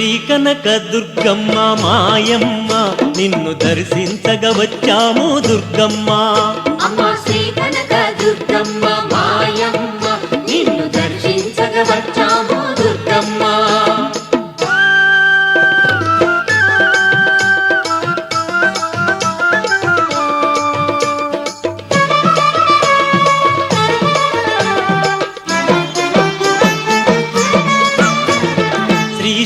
శ్రీ కనక దుర్గమ్మ మాయమ్మ నిన్ను దర్శించగ వచ్చాము దుర్గమ్మ. అమ్మ శ్రీ కనక దుర్గమ్మ మాయమ్మ నిన్ను దర్శించగ వచ్చాము దుర్గమ్మ.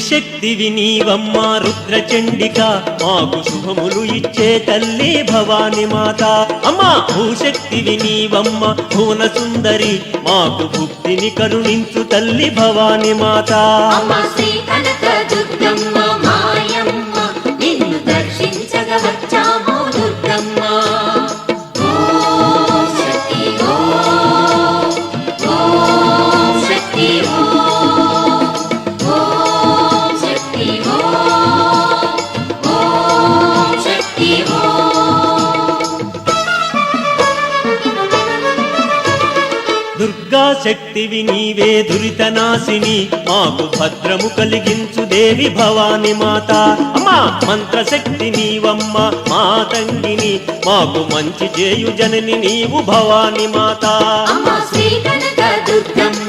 శక్తివి నీవమ్మ రుద్రచండిక మాకు శుభములు ఇచ్చే తల్లి భవాని మాత. అమ్మా భూశక్తివి నీవమ్మ భువన సుందరి మాకు భుక్తిని కరుణించు తల్లి భవాని మాత. అమ్మ శ్రీ కనక దుర్గమ్మ మాయమ్మ నిన్ను దర్శించగ వచ్చాము దుర్గమ్మ. ఓం శక్తి ఓం ఓం శక్తి దుర్గా శక్తివి నీవే దురితనాశిని మాకు భద్రము కలిగించు దేవి భవాని మాత. అమ్మా మంత్రశక్తి నీవమ్మ మాతంగిని మాకు మంచి చేయు జనని నీవు భవాని మాత. అమ్మ శ్రీ కనక దుర్గమ్మ